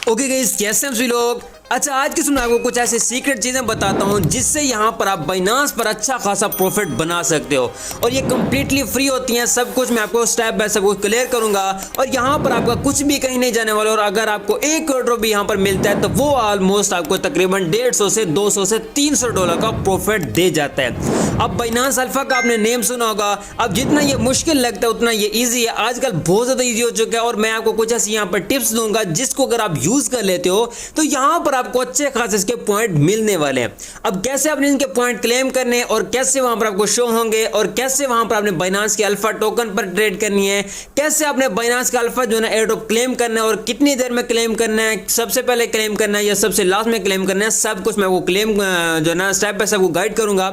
Okay guys, कैसे हैं सभी लोग। अच्छा, आज की सुना आपको कुछ ऐसी सीक्रेट चीजें बताता हूं जिससे यहां पर आप बाइनांस पर अच्छा खासा प्रॉफिट बना सकते हो और ये कंप्लीटली फ्री होती हैं। सब कुछ मैं आपको स्टेप बाय सब कुछ क्लियर करूंगा और यहां पर आपका कुछ भी कहीं नहीं जाने वाला। और अगर आपको $1 करोड़ भी यहां पर मिलता है तो वो ऑलमोस्ट आपको तकरीबन 150 से 200 से $300 का प्रॉफिट दे जाता है। अब बाइनांस अल्फा का आपने नेम सुना होगा। अब जितना ये मुश्किल लगता है उतना ये इजी है। आजकल बहुत ज्यादा इजी हो चुका है और मैं आपको कुछ ऐसी यहाँ पर टिप्स दूंगा जिसको अगर आप यूज कर लेते हो तो यहाँ पर आपको अच्छे खासे इसके पॉइंट मिलने वाले हैं। अब कैसे आपने इनके पॉइंट क्लेम करने और कैसे वहां पर आपको शो होंगे और कैसे वहां पर आपने बाइनांस के अल्फा टोकन पर ट्रेड करनी है, कैसे आपने बाइनांस का अल्फा जो है ना एयरड्रॉप क्लेम करना है और कितनी देर में क्लेम करना है, सबसे पहले क्लेम करना है या सबसे लास्ट में क्लेम करना है, सब कुछ मैं वो क्लेम जो है ना स्टेप बाय स्टेप गाइड करूंगा।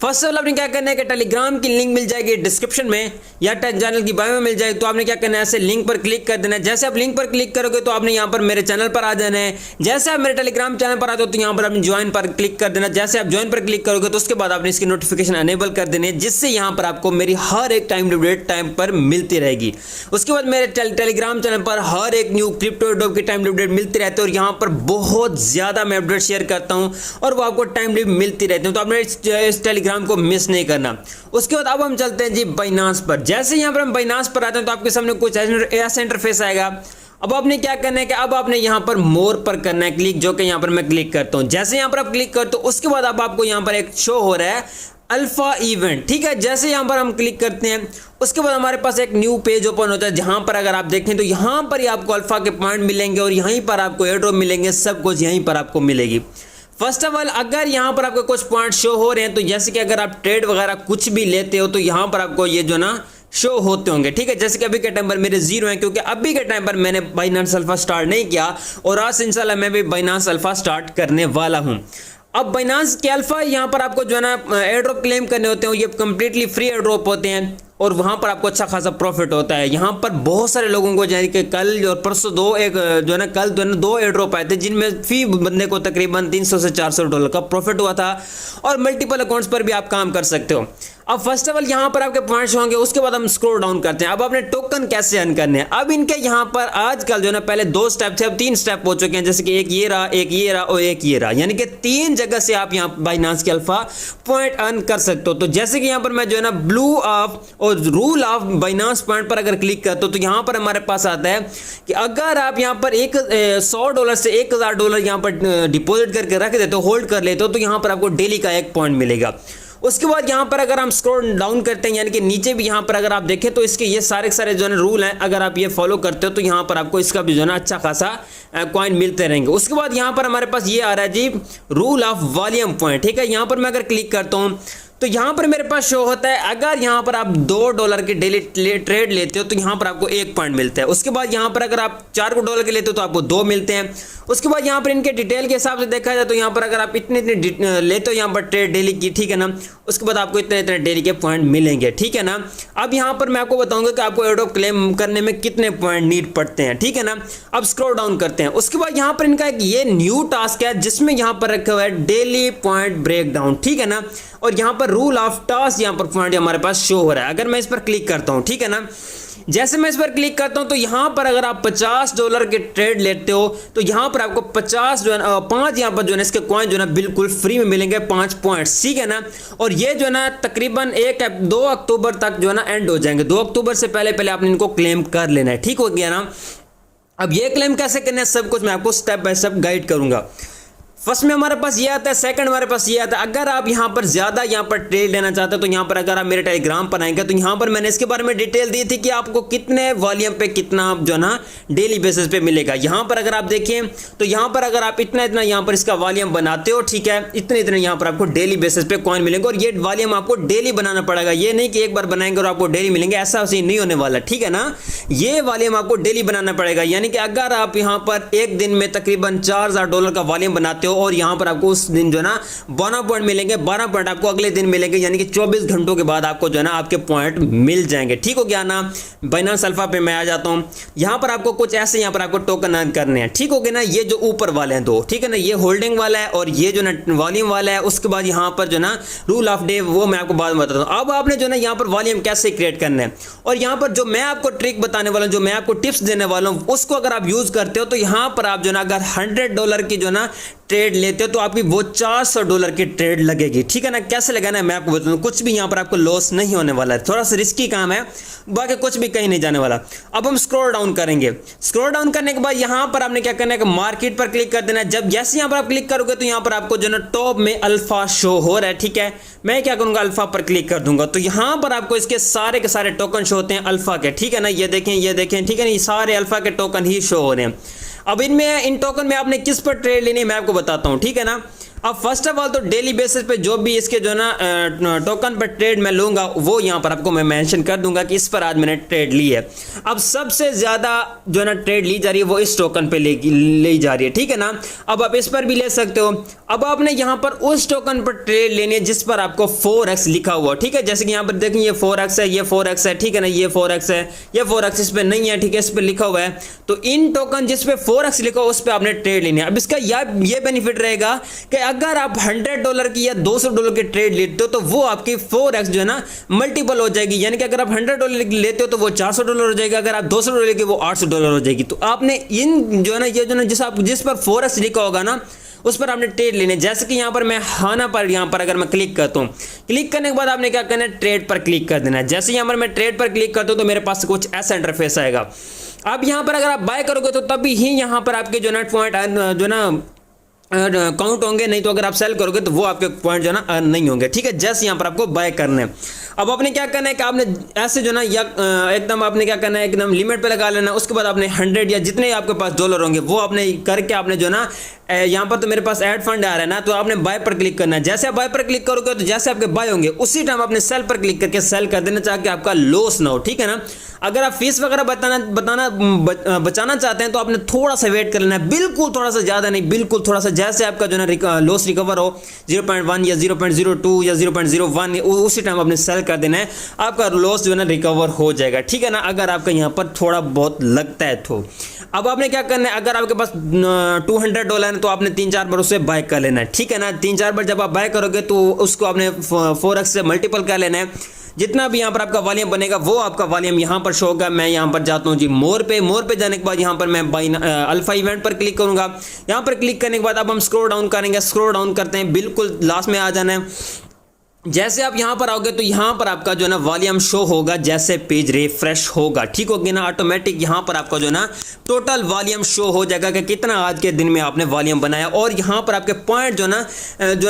फर्स्ट ऑफ ऑल आपने क्या करना है कि टेलीग्राम की लिंक मिल जाएगी डिस्क्रिप्शन में या चैनल की बायो में मिल जाएगी। तो आपने क्या करना है, ऐसे लिंक पर क्लिक कर देना है। जैसे आप लिंक पर क्लिक करोगे तो आपने यहाँ पर मेरे चैनल पर आ जाना है। जैसे आप मेरे टेलीग्राम चैनल पर आते हो तो यहाँ पर आपने ज्वाइन पर क्लिक कर देना। जैसे आप ज्वाइन पर क्लिक करोगे तो उसके बाद आपने इसकी नोटिफिकेशन अनेबल कर देनी है, जिससे यहाँ पर आपको मेरी हर एक टाइम अपडेट टाइम पर मिलती रहेगी। उसके बाद मेरे टेलीग्राम चैनल पर हर एक न्यू क्रिप्टो एडोप की टाइम अपडेट मिलती रहती है और यहाँ पर बहुत ज्यादा मैं अपडेट शेयर करता हूँ और वो आपको टाइम मिलती रहती है। तो आपने इस टेलीग्राम को मिस नहीं करना। उसके बाद अब हम चलते हैं जी बाइनांस पर। जैसे यहां पर हम बाइनांस पर आते हैं तो आपके सामने कुछ ऐसा इंटरफेस आएगा। अब आपने क्या करना है कि अब आपने यहां पर मोर पर करना है क्लिक, जो कि यहां पर मैं क्लिक करता हूं। जैसे यहां पर आप क्लिक करते हो उसके बाद अब आपको यहां पर एक शो हो रहा है अल्फा इवेंट, ठीक है। जैसे यहां पर हम क्लिक करते हैं उसके बाद हमारे पास एक न्यू पेज ओपन होता है जहां पर अगर आप देखें तो यहां पर ही आपको अल्फा के पॉइंट मिलेंगे और यहीं पर आपको एयरड्रॉप मिलेंगे, सब कुछ यहीं पर आपको मिलेगी। फर्स्ट ऑफ ऑल अगर यहाँ पर आपको कुछ पॉइंट शो हो रहे हैं तो जैसे कि अगर आप ट्रेड वगैरह कुछ भी लेते हो तो यहाँ पर आपको ये जो ना शो होते होंगे, ठीक है। जैसे कि अभी के टाइम पर मेरे 0 हैं क्योंकि अभी के टाइम पर मैंने बाइनांस अल्फा स्टार्ट नहीं किया और आज इंशाल्लाह मैं भी बाइनांस अल्फा स्टार्ट करने वाला हूँ। अब बाइनांस के अल्फा यहाँ पर आपको जो है ना एयरड्रॉप क्लेम करने होते हैं, ये कंप्लीटली फ्री एयरड्रॉप होते हैं और वहां पर आपको अच्छा खासा प्रॉफिट होता है। यहाँ पर बहुत सारे लोगों को जैसे कि कल और परसों दो एयरड्रॉप आए थे जिनमें फी बंदे को तकरीबन $300 से $400 का प्रॉफिट हुआ था और मल्टीपल अकाउंट्स पर भी आप काम कर सकते हो। अब फर्स्ट ऑफ ऑल यहाँ पर आपके पॉइंट्स होंगे, उसके बाद हम स्क्रॉल डाउन करते हैं। अब आपने टोकन कैसे अर्न करने हैं। अब इनके यहाँ पर आजकल जो है ना पहले 2 स्टेप थे, अब 3 स्टेप हो चुके हैं। जैसे कि एक ये रहा, एक ये रहा और एक ये रहा, यानी कि 3 जगह से आप यहाँ बाइनांस के अल्फा पॉइंट अर्न कर सकते हो। तो जैसे कि यहाँ पर मैं जो है ना ब्लू ऑफ और रूल ऑफ बाइनांस पॉइंट पर अगर क्लिक करते हो तो यहाँ पर हमारे पास आता है कि अगर आप यहाँ पर $100 से $1000 यहाँ पर डिपॉजिट करके रख देते हो, होल्ड कर लेते हो, तो यहाँ पर आपको डेली का 1 पॉइंट मिलेगा। उसके बाद यहाँ पर अगर हम स्क्रॉल डाउन करते हैं यानी कि नीचे भी यहाँ पर अगर आप देखें तो इसके ये सारे जो है रूल हैं, अगर आप ये फॉलो करते हो तो यहाँ पर आपको इसका भी जो है ना अच्छा खासा कॉइन मिलते रहेंगे। उसके बाद यहाँ पर हमारे पास ये आ रहा है जी रूल ऑफ वॉल्यूम पॉइंट, ठीक है। यहाँ पर मैं अगर क्लिक करता हूँ तो यहाँ पर मेरे पास शो होता है अगर यहाँ पर आप $2 के डेली ट्रेड लेते हो तो यहाँ पर आपको 1 पॉइंट मिलता है। उसके बाद यहाँ पर अगर आप $4 के लेते हो तो आपको 2 मिलते हैं। उसके बाद यहाँ पर इनके डिटेल के हिसाब से देखा जाए तो यहाँ पर अगर आप इतने लेते हो यहाँ पर ट्रेड डेली की, ठीक है ना, उसके बाद आपको इतने डेली के पॉइंट मिलेंगे, ठीक है ना। अब यहाँ पर मैं आपको बताऊंगा कि आपको एयरड्रॉप क्लेम करने में कितने पॉइंट नीड पड़ते हैं, ठीक है ना। अब स्क्रॉल डाउन करते हैं। उसके बाद यहाँ पर इनका एक ये न्यू टास्क है जिसमें यहाँ पर रखा हुआ है डेली पॉइंट ब्रेकडाउन, ठीक है ना। और यहाँ पर रूल ऑफ टास्क यहाँ पर पॉइंट हमारे पास शो हो रहा है। अगर मैं इस पर क्लिक करता हूँ, ठीक है ना, जैसे मैं इस पर क्लिक करता हूं तो यहां पर अगर आप $50 के ट्रेड लेते हो तो यहां पर आपको 50 जो है 5 यहां पर जो है इसके कॉइन जो है बिल्कुल फ्री में मिलेंगे, 5 पॉइंट्स, ठीक है ना। और ये जो है ना तकरीबन 2 अक्टूबर तक जो है ना एंड हो जाएंगे। 2 अक्टूबर से पहले आपने इनको क्लेम कर लेना है, ठीक हो गया ना। अब ये क्लेम कैसे करना है सब कुछ मैं आपको स्टेप बाय स्टेप गाइड करूंगा। फर्स्ट में हमारे पास ये आता है, सेकंड हमारे पास ये आता है अगर आप यहाँ पर ज्यादा यहाँ पर ट्रेड लेना चाहते हो तो यहाँ पर अगर आप मेरे टेलीग्राम पर आएंगे तो यहाँ पर मैंने इसके बारे में डिटेल दी थी कि आपको कितने वॉल्यूम पे कितना जो है ना डेली बेसिस पे मिलेगा। यहाँ पर अगर आप देखें तो यहाँ पर अगर आप इतना यहाँ पर इसका वॉल्यूम बनाते हो, ठीक है, इतने यहाँ पर आपको डेली बेसिस पे कॉइन मिलेंगे और ये वॉल्यूम आपको डेली बनाना पड़ेगा। ये नहीं कि एक बार बनाएंगे और आपको डेली मिलेंगे, ऐसा सीन नहीं होने वाला, ठीक है ना। ये वॉल्यूम आपको डेली बनाना पड़ेगा, यानी कि अगर आप यहाँ पर एक दिन में तकरीबन $4000 का वॉल्यूम बनाते हो हो और यहाँ पर आपको उस दिन जो है ना 12 पॉइंट मिलेंगे, 12 पॉइंट आपको अगले दिन मिलेंगे, यानी कि 24 घंटों के बाद आपको जो है ना आपके पॉइंट मिल जाएंगे। ठीक हो गया ना। बाइनेंस अल्फा पे मैं आ जाता हूँ। यहाँ पर आपको कुछ ऐसे यहाँ पर आपको टोकन अर्न करने हैं। ठीक हो गया ना। ये जो ऊपर वाले हैं दो, ठीक है ना, ये होल्डिंग वाला है और ये जो ना वॉल्यूम वाला है। उसके बाद यहाँ पर जो ना रूल ऑफ डे वो मैं आपको बाद में बताता हूँ। अब आपने जो ना यहाँ पर वॉल्यूम कैसे क्रिएट करना है और यहाँ पर जो मैं आपको ट्रिक बताने वाला हूँ, जो मैं आपको टिप्स देने वाला हूँ, उसको अगर आप यूज करते हो तो यहाँ पर आप जो ना अगर $100 की जो ना ट्रेड लेते हो तो आपकी वो $400 की ट्रेड लगेगी। ठीक है ना। कैसे लगाना है मैं आपको बताऊँ। कुछ भी यहाँ पर आपको लॉस नहीं होने वाला है, थोड़ा सा रिस्की काम है, बाकी कुछ भी कहीं नहीं जाने वाला। अब हम स्क्रॉल डाउन करेंगे। स्क्रॉल डाउन करने के बाद यहाँ पर आपने क्या करना है कि मार्केट पर क्लिक कर देना है। जब जैसे यहाँ पर आप क्लिक करोगे तो यहाँ पर आपको जो ना टॉप में अल्फा शो हो रहा है। ठीक है। मैं क्या करूंगा, अल्फा पर क्लिक कर दूंगा तो यहाँ पर आपको इसके सारे के सारे टोकन शो होते हैं अल्फा के। ठीक है ना। ये देखें, ये देखें, ठीक है ना, ये सारे अल्फा के टोकन ही शो हो रहे हैं। अब इनमें इन टोकन में आपने किस पर ट्रेड लेनी है मैं आपको बताता हूं। ठीक है ना। अब फर्स्ट ऑफ ऑल तो डेली बेसिस पे जो भी इसके जो ना टोकन पर ट्रेड मैं लूंगा वो यहाँ पर आपको मैं मेंशन कर दूंगा कि इस पर आज मैंने ट्रेड ली है। अब सबसे ज्यादा जो ना ट्रेड ली जा रही है वो इस टोकन पे ली जा रही है। ठीक है ना। अब आप इस पर भी ले सकते हो। अब आपने यहाँ पर उस टोकन पर ट्रेड लेनी है जिस पर आपको 4x लिखा हुआ। ठीक है। जैसे कि यहाँ पर देखें ये 4x है, ये 4x है। ठीक है ना। ये 4x है, ये 4x इस पर नहीं है। ठीक है। इस पर लिखा हुआ है तो इन टोकन जिस पे 4x लिखा हुआ उस पर आपने ट्रेड लेनी है। अब इसका ये बेनिफिट रहेगा कि अगर आप $100 की या $200 की ट्रेड लेते हो तो वो आपकी 4x जो है ना मल्टीपल हो जाएगी, यानी कि अगर आप $100 की लेते हो तो वो $400 हो जाएगा, अगर आप $200 की वो $800 हो जाएगी। तो आपने इन जो है ना ये जो ना जिस पर 4x लिखा होगा ना उस पर आपने ट्रेड लेने। जैसे कि यहाँ पर मैं हाना पर यहाँ पर अगर मैं क्लिक करता हूँ, क्लिक करने के बाद आपने क्या करना है, ट्रेड पर क्लिक कर देना है। जैसे यहाँ पर मैं ट्रेड पर क्लिक करता हूँ तो मेरे पास कुछ ऐसा इंटरफेस आएगा। अब यहाँ पर अगर आप बाय करोगे तो तभी ही यहाँ पर आपके जो ना पॉइंट जो ना काउंट होंगे, नहीं तो अगर आप सेल करोगे तो वो आपके पॉइंट जो ना नहीं होंगे। ठीक है। जैसे यहाँ पर आपको बाय करने हैं। अब आपने क्या करना है कि आपने ऐसे जो ना या एकदम आपने क्या करना है, एकदम लिमिट पे लगा लेना। उसके बाद आपने 100 या जितने आपके पास डॉलर होंगे वो आपने करके आपने जो ना यहाँ पर तो मेरे पास ऐड फंड आ रहा है ना, तो आपने बाय पर क्लिक करना है। जैसे आप बाय पर क्लिक करोगे तो जैसे आपके बाय होंगे उसी टाइम आपने सेल पर क्लिक करके सेल कर देना ताकि आपका लॉस ना हो। ठीक है ना। अगर आप फीस वगैरह बचाना चाहते हैं तो आपने थोड़ा सा वेट कर लेना है, बिल्कुल थोड़ा सा, ज्यादा नहीं, बिल्कुल थोड़ा सा। जैसे आपका जो ना लॉस रिकवर हो 0.1 या 0.02 या 0.01 उसी टाइम आपने सेल कर देना है, आपका लॉस जो है ना रिकवर हो जाएगा। ठीक है ना। अगर आपका यहाँ पर थोड़ा बहुत लगता है तो अब आपने क्या करना है, अगर आपके पास $200 है तो आपने 3-4 बार उससे बाय कर लेना है। ठीक है ना। 3-4 बार जब आप बाय करोगे तो उसको आपने 4x से मल्टीपल कर लेना है। जितना भी यहाँ पर आपका वॉल्यूम बनेगा वो आपका वॉल्यूम यहाँ पर शो होगा। मैं यहाँ पर जाता हूँ जी मोर पे जाने के बाद यहाँ पर मैं बाय अल्फा इवेंट पर क्लिक करूंगा। यहाँ पर क्लिक करने के बाद अब हम स्क्रॉल डाउन करेंगे। स्क्रॉल डाउन करते हैं, बिल्कुल लास्ट में आ जाना है। जैसे आप यहाँ पर आओगे तो यहाँ पर आपका जो ना वॉल्यूम शो होगा जैसे पेज रिफ्रेश होगा। ठीक होगी ना। ऑटोमेटिक यहाँ पर आपका जो ना टोटल वॉल्यूम शो हो जाएगा कि कितना आज के दिन में आपने वॉल्यूम बनाया और यहाँ पर आपके पॉइंट जो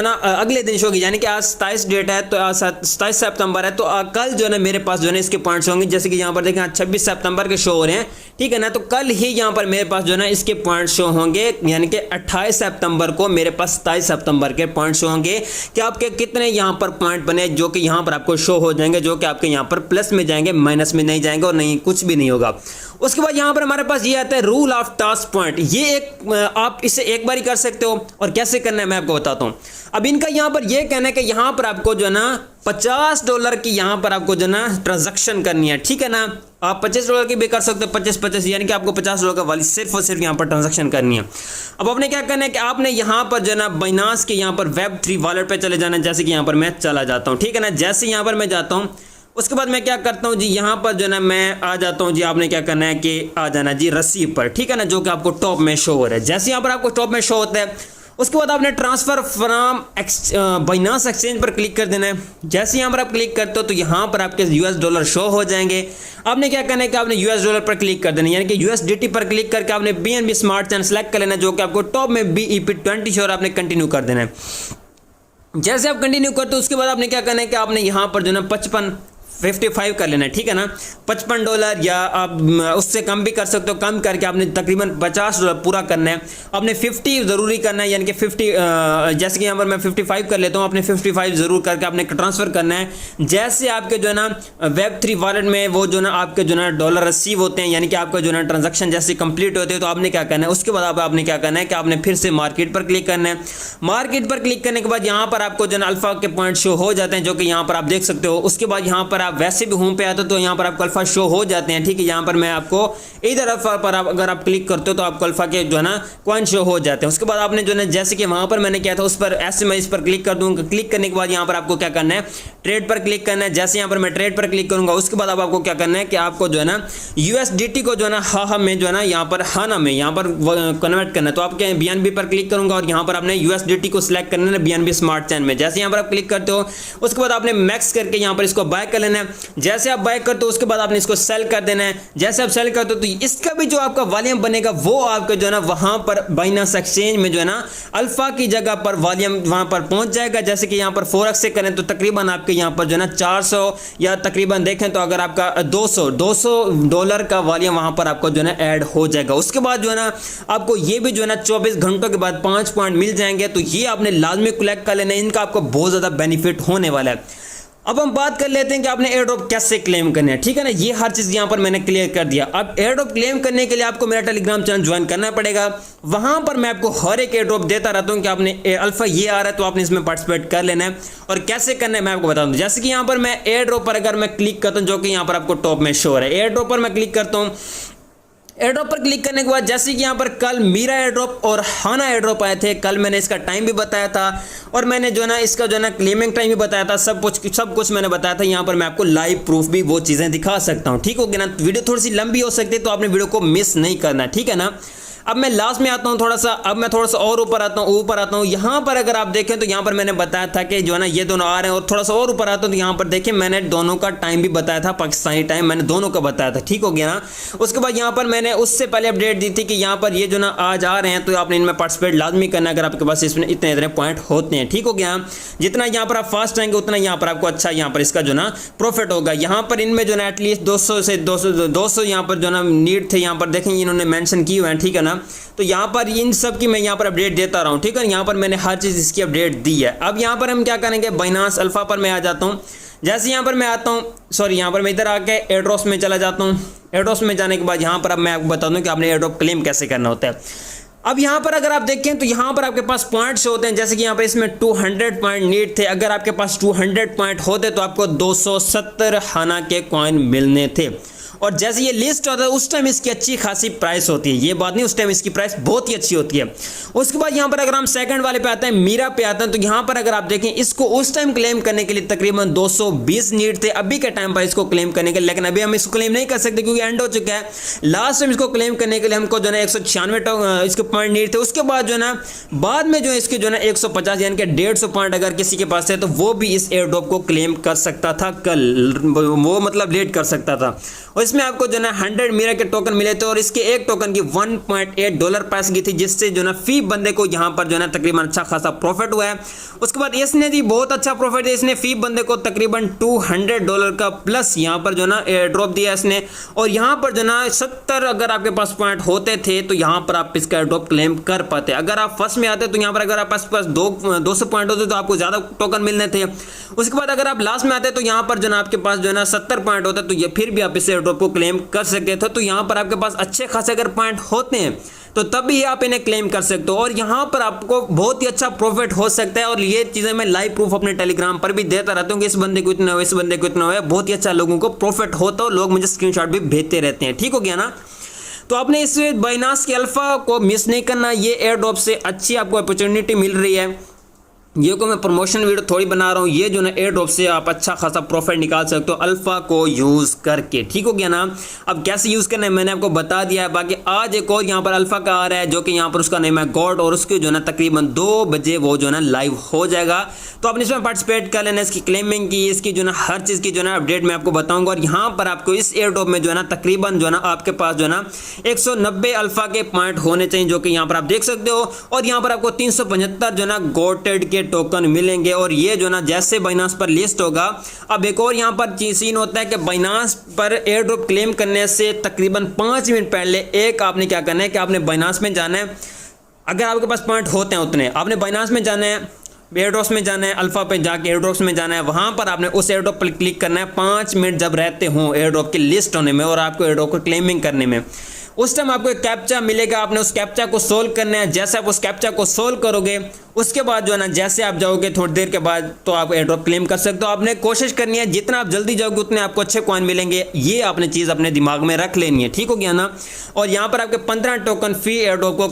ना अगले दिन शो होगी। यानी कि आज 27 डेट है तो 27 सितंबर है तो कल जो है मेरे पास जो है इसके पॉइंट्स होंगे। जैसे कि यहाँ पर देखें 26 सितंबर के शो हो रहे हैं। ठीक है ना। तो कल ही यहाँ पर मेरे पास जो है इसके पॉइंट शो होंगे, यानी कि 28 सितंबर को मेरे पास 27 सितंबर के पॉइंट शो होंगे कि आपके कितने यहाँ पर पॉइंट बने, जो कि यहाँ पर आपको शो हो जाएंगे, जो कि आपके यहाँ पर प्लस में जाएंगे, माइनस में नहीं जाएंगे और नहीं कुछ भी नहीं होगा। उसके बाद यहाँ पर हमारे पास ये आता है रूल ऑफ टास्क पॉइंट। ये एक आप इसे एक बार ही कर सकते हो और कैसे करना है मैं आपको बताता हूँ। अब इनका यहाँ पर ये कहना है कि यहाँ पर आपको जो है ना $50 की यहाँ पर आपको जो ना ट्रांजैक्शन करनी है। ठीक है ना। आप $25 की भी कर सकते हो, 25 यानी कि आपको $50 का वाली सिर्फ और सिर्फ यहाँ पर ट्रांजैक्शन करनी है। अब आपने क्या करना है कि आपने यहाँ पर जो ना बाइनेंस के यहाँ पर Web3 वॉलेट पे चले जाना है। जैसे कि यहाँ पर मैं चला जाता हूँ। ठीक है ना। जैसे यहाँ पर मैं जाता हूँ उसके बाद मैं क्या करता हूँ जी, यहाँ पर जो ना मैं आ जाता हूँ जी। आपने क्या करना है कि आ जाना जी रसीव पर। ठीक है ना। जो कि आपको टॉप में शो हो रहा है। जैसे यहाँ पर आपको टॉप में शो होता है उसके बाद आपने ट्रांसफर फ्रॉम बाइनेंस एक्सचेंज पर क्लिक कर देना है। जैसे यहाँ पर आप क्लिक करते हो तो यहाँ पर आपके $US शो हो जाएंगे। आपने क्या करना है कि आपने $US पर क्लिक कर देना है, यानी कि USDT पर क्लिक करके आपने BNB स्मार्ट चैन सेलेक्ट कर लेना है, जो कि आपको टॉप में BEP20 शो, और आपने कंटिन्यू कर देना है। जैसे आप कंटिन्यू करते हो उसके बाद आपने क्या करना है कि आपने यहाँ पर जो ना 55 55 कर लेना है, ठीक है ना। $55 या आप उससे कम भी कर सकते हो, कम करके आपने तकरीबन $50 पूरा करना है। आपने 50 ज़रूरी करना है, यानी कि 50 जैसे कि यहाँ पर मैं 55 कर लेता हूँ, आपने 55 ज़रूर करके आपने ट्रांसफ़र करना है। जैसे आपके जो है ना Web3 वॉलेट में वो जो ना आपके जो ना डॉलर रिसीव होते हैं, यानी कि आपका जो ना ट्रांजैक्शन जैसे कंप्लीट होते हैं, तो आपने क्या करना है, उसके बाद आपने क्या करना है कि आपने फिर से मार्केट पर क्लिक करना है। मार्केट पर क्लिक करने के बाद यहाँ पर आपको जो ना अल्फा के पॉइंट शो हो जाते हैं, जो कि यहाँ पर आप देख सकते हो। उसके बाद यहाँ पर आप वैसे भी होम पे आते हो तो यहाँ पर आपको अल्फा शो हो जाते हैं, ठीक है। यहाँ पर मैं आपको इधर अल्फा पर अगर आप क्लिक करते हो तो आपको अल्फा के जो है ना कॉइन शो हो जाते हैं। उसके बाद आपने जो है जैसे कि वहाँ पर मैंने किया था उस पर ऐसे मैं इस पर क्लिक कर दूँगा। क्लिक करने के बाद यहाँ पर आपको क्या करना है, ट्रेड पर क्लिक करना है। जैसे यहाँ पर मैं ट्रेड पर क्लिक करूँगा उसके बाद अब आपको क्या करना है कि आपको जो है ना USDT को जो है ना हा में जो है ना यहाँ पर हाना में यहाँ पर कन्वर्ट करना है। तो आपके BNB पर क्लिक करूँगा और यहाँ पर आपने USDT को सिलेक्ट करना है BNB स्मार्ट चैन में। जैसे यहाँ पर आप क्लिक करते हो उसके बाद आपने मैक्स करके यहाँ पर इसको बाय कर लेना है। जैसे आप बाय करते हो उसके बाद आपने इसको सेल कर देना है। जैसे आप सेल करते हो तो इसका भी जो आपका वॉल्यूम बनेगा वो आपके जो है ना वहाँ पर बाइनांस एक्सचेंज में जो है ना अल्फा की जगह पर वॉल्यूम वहाँ पर पहुँच जाएगा। जैसे कि यहाँ पर फोरेक्स से करें तो तकरीबन आपके यहाँ पर जो है ना 400 या तकरीबन देखें तो अगर आपका $200 का वॉल्यूम वहाँ पर आपको जो है ना ऐड हो जाएगा। उसके बाद जो है ना आपको ये भी जो है ना 24 घंटों के बाद 5 पॉइंट मिल जाएंगे। तो ये आपने लाजमी कलेक्ट कर लेना है, इनका आपको बहुत ज़्यादा बेनिफिट होने वाला है। अब हम बात कर लेते हैं कि आपने एयर ड्रॉप कैसे क्लेम करना है, ठीक है ना। ये हर चीज़ यहाँ पर मैंने क्लियर कर दिया। अब एयर ड्रॉप क्लेम करने के लिए आपको मेरा टेलीग्राम चैनल ज्वाइन करना पड़ेगा। वहाँ पर मैं आपको हर एक एयर ड्रॉप देता रहता हूँ कि आपने अल्फा ये आ रहा है तो आपने इसमें पार्टिसिपेट कर लेना है। और कैसे करना है मैं आपको बता दूँ। जैसे कि यहाँ पर मैं एयर ड्रॉप पर अगर मैं क्लिक करता हूँ, जो कि यहाँ पर आपको टॉप में शो है, एयर ड्रॉप पर मैं क्लिक करता हूँ। एयर ड्रॉप पर क्लिक करने के बाद जैसे कि यहाँ पर कल मीरा एयर ड्रॉप और हाना एयर ड्रॉप आए थे, कल मैंने इसका टाइम भी बताया था और मैंने जो ना इसका जो ना क्लेमिंग टाइम भी बताया था, सब कुछ मैंने बताया था। यहाँ पर मैं आपको लाइव प्रूफ भी वो चीज़ें दिखा सकता हूँ, ठीक हो गया ना। वीडियो थोड़ी सी लंबी हो सकती है तो आपने वीडियो को मिस नहीं करना, ठीक है ना। अब मैं लास्ट में आता हूँ थोड़ा सा, अब मैं थोड़ा सा और ऊपर आता हूँ। यहाँ पर अगर आप देखें तो यहाँ पर मैंने बताया था कि जो है ना ये दोनों आ रहे हैं, और थोड़ा सा और ऊपर आता हूँ तो यहाँ पर देखें मैंने दोनों का टाइम भी बताया था, पाकिस्तानी टाइम मैंने दोनों का बताया था, ठीक हो गया ना। उसके बाद यहाँ पर मैंने उससे पहले अपडेट दी थी कि यहाँ पर ये जो ना आज आ रहे हैं तो आपने इनमें पार्टिसिपेट लाजमी करना है अगर आपके पास इसमें इतने पॉइंट होते हैं, ठीक हो गया। जितना यहाँ पर आप फास्ट आएंगे उतना यहाँ पर आपको अच्छा यहाँ पर इसका जो ना प्रॉफिट होगा। यहाँ पर इनमें जो ना एटलीस्ट 200 से 200 यहाँ पर जो ना नीड थे, यहाँ पर देखेंगे इन्होंने मेंशन की हुए हैं, ठीक है ना। तो यहाँ पर इन सब की मैं यहाँ पर अपडेट देता रहा हूँ, ठीक है। यहाँ पर मैंने हर चीज़ इसकी अपडेट दी है। अब यहाँ पर हम क्या करेंगे, बाइनांस अल्फा पर मैं आ जाता हूँ। जैसे यहाँ पर मैं आता हूँ, यहाँ पर मैं इधर आके एयरड्रॉप्स में चला जाता हूँ। एयरड्रॉप्स में जाने के बाद यहाँ पर अब मैं आपको बता दूँ कि आपने एयरड्रॉप क्लेम कैसे करना होता है। अब यहाँ पर अगर आप देखें तो यहाँ पर आपके पास पॉइंट्स होते हैं। जैसे कि यहाँ पर इसमें 200 पॉइंट नीड थे, अगर आपके पास 200 पॉइंट होते तो आपको 270 हाना के कॉइन मिलने थे। और जैसे ये लिस्ट होता है उस टाइम इसकी अच्छी खासी प्राइस होती है, ये बात नहीं, उस टाइम इसकी प्राइस बहुत ही अच्छी होती है। उसके बाद यहाँ पर अगर हम सेकंड वाले पे आते हैं, मीरा पे आते हैं, तो यहाँ पर अगर आप देखें इसको उस टाइम क्लेम करने के लिए तकरीबन 220 नीड थे अभी के टाइम पर इसको क्लेम करने के लिए, लेकिन अभी हम इसको क्लेम नहीं कर सकते क्योंकि एंड हो चुका है। लास्ट टाइम इसको क्लेम करने के लिए हमको जो है 196 इसके पॉइंट नीड थे। उसके बाद जो है ना बाद में जो है इसके जो है 150 यानी कि 150 पॉइंट अगर किसी के पास है तो वो भी इस एयर ड्रॉप को क्लेम कर सकता था कल, वो मतलब लेट कर सकता था। और इसमें आपको जो है 100 मीरा के टोकन मिले थे और इसके एक टोकन की $1.8 प्राइस की थी, जिससे जो है फी बंदे को यहाँ पर जो है तकरीबन अच्छा खासा प्रॉफिट हुआ है। उसके बाद इसने भी बहुत अच्छा प्रॉफिट है, इसने फी बंदे को तकरीबन $200 का प्लस यहाँ पर जो है एयर ड्रॉप दिया इसने। और यहाँ पर जो है 70 अगर आपके पास पॉइंट होते थे तो यहाँ पर आप इसका एयर ड्रॉप क्लेम कर पाते। अगर आप फर्स्ट में आते तो यहाँ पर अगर आप पास 200 पॉइंट होते तो आपको ज़्यादा टोकन मिलने थे। उसके बाद अगर आप लास्ट में आते तो यहाँ पर जो है आपके पास जो है 70 पॉइंट होता तो ये फिर भी आप इस एयर ड्रॉप को क्लेम कर सकते थे। तो यहाँ पर आपके पास अच्छे खासे अगर पॉइंट होते हैं तो तब भी आप इन्हें क्लेम कर सकते हो और यहाँ पर आपको बहुत ही अच्छा प्रॉफिट हो सकता है। और ये चीज़ें मैं लाइव प्रूफ अपने टेलीग्राम पर भी देता रहता हूँ कि इस बंदे को इतना हो, इस बंदे को इतना हो, बहुत ही अच्छा लोगों को प्रॉफिट होता है, लोग मुझे स्क्रीनशॉट भी भेजते रहते हैं, ठीक हो गया ना। तो आपने इस बाइनांस के अल्फा को मिस नहीं करना, ये एयर ड्रॉप से अच्छी आपको अपॉर्चुनिटी मिल रही है। ये को मैं प्रमोशन वीडियो थोड़ी बना रहा हूँ, ये जो ना एयर ड्रॉप से आप अच्छा खासा प्रॉफिट निकाल सकते हो अल्फा को यूज़ करके, ठीक हो गया ना। अब कैसे यूज़ करना है मैंने आपको बता दिया है। बाकी आज एक और यहाँ पर अल्फा का आ रहा है जो कि यहाँ पर उसका नेम है गॉड, और उसके जो ना तकरीबन 2 बजे वो जो ना लाइव हो जाएगा। तो आपने इसमें पार्टिसिपेट कर लेना, इसकी क्लेमिंग की, इसकी जो ना हर चीज़ की जो ना अपडेट मैं आपको बताऊँगा। और यहाँ पर आपको इस एयर ड्रॉप में जो है ना तकरीबन जो है ना आपके पास जो है ना 190 अल्फा के पॉइंट होने चाहिए, जो कि यहाँ पर आप देख सकते हो। और यहाँ पर आपको 375 जो है ना गॉटेड के टोकन मिलेंगे। और ये जो ना जैसे बाइनांस पर लिस्ट होगा, अब एक और यहाँ पर सीन होता है कि बाइनांस पर एयर ड्रॉप क्लेम करने से तकरीबन 5 मिनट पहले एक आपने क्या करना है कि आपने बाइनांस में जाना है। अगर आपके पास पॉइंट होते हैं उतने, आपने बाइनांस में जाना है, एयर ड्रॉप्स में जाना है, अल्फा पे जाके एयर ड्रॉप्स में जाना है, वहाँ पर आपने उस एयर ड्रॉप पर क्लिक करना है 5 मिनट जब रहते हों एयर ड्रॉप की लिस्ट होने में और आपको एयर ड्रॉप को क्लेमिंग करने में। उस टाइम आपको एक कैप्चा मिलेगा, आपने उस कैप्चा को सोल्व करना है। जैसे आप उस कैप्चा को सोल्व करोगे उसके बाद जो है ना जैसे आप जाओगे थोड़ी देर के बाद तो आप एयर ड्रॉप क्लेम कर सकते हो। आपने कोशिश करनी है जितना आप जल्दी जाओगे उतने आपको अच्छे कॉइन मिलेंगे, ये आपने चीज़ अपने दिमाग में रख लेनी है, ठीक हो गया ना। और यहाँ पर आपके 15 टोकन फी एयर ड्रॉप को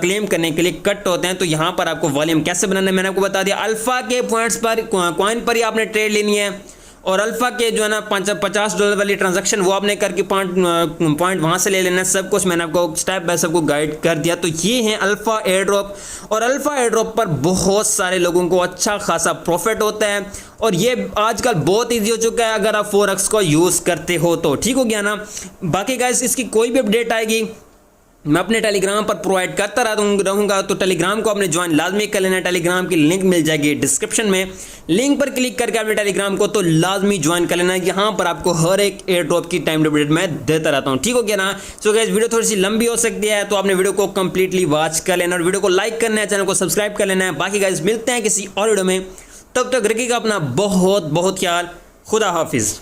क्लेम करने के लिए कट होते हैं। तो यहाँ पर आपको वॉल्यूम कैसे बनाना है मैंने आपको बता दिया। अल्फा के पॉइंट्स पर कॉइन पर ही आपने ट्रेड लेनी है और अल्फा के जो है ना $50 वाली ट्रांजैक्शन वो आपने करके पॉइंट वहाँ से ले लेना है। सब कुछ मैंने आपको स्टेप बाय सबको गाइड कर दिया। तो ये हैं अल्फा एयर ड्रॉप, और अल्फा एयर ड्रॉप पर बहुत सारे लोगों को अच्छा खासा प्रॉफिट होता है और ये आजकल बहुत ईजी हो चुका है अगर आप फोरेक्स को यूज़ करते हो तो, ठीक हो गया ना। बाकी गाइस इसकी कोई भी अपडेट आएगी मैं अपने टेलीग्राम पर प्रोवाइड करता रहूँगा, तो टेलीग्राम को आपने ज्वाइन लाजमी कर लेना। टेलीग्राम की लिंक मिल जाएगी डिस्क्रिप्शन में, लिंक पर क्लिक करके आपने टेलीग्राम को तो लाजमी ज्वाइन कर लेना। यहाँ पर आपको हर एक एयर ड्रॉप की टाइम अपडेट मैं देता रहता हूँ, ठीक हो गया ना। सो गाइस वीडियो थोड़ी सी लंबी हो सकती है तो आपने वीडियो को कंप्लीटली वॉच कर लेना और वीडियो को लाइक करना है, चैनल को सब्सक्राइब कर लेना है। बाकी गाइस मिलते हैं किसी और वीडियो में, तब तक रखिएगा अपना बहुत बहुत ख्याल। खुदा हाफिज़।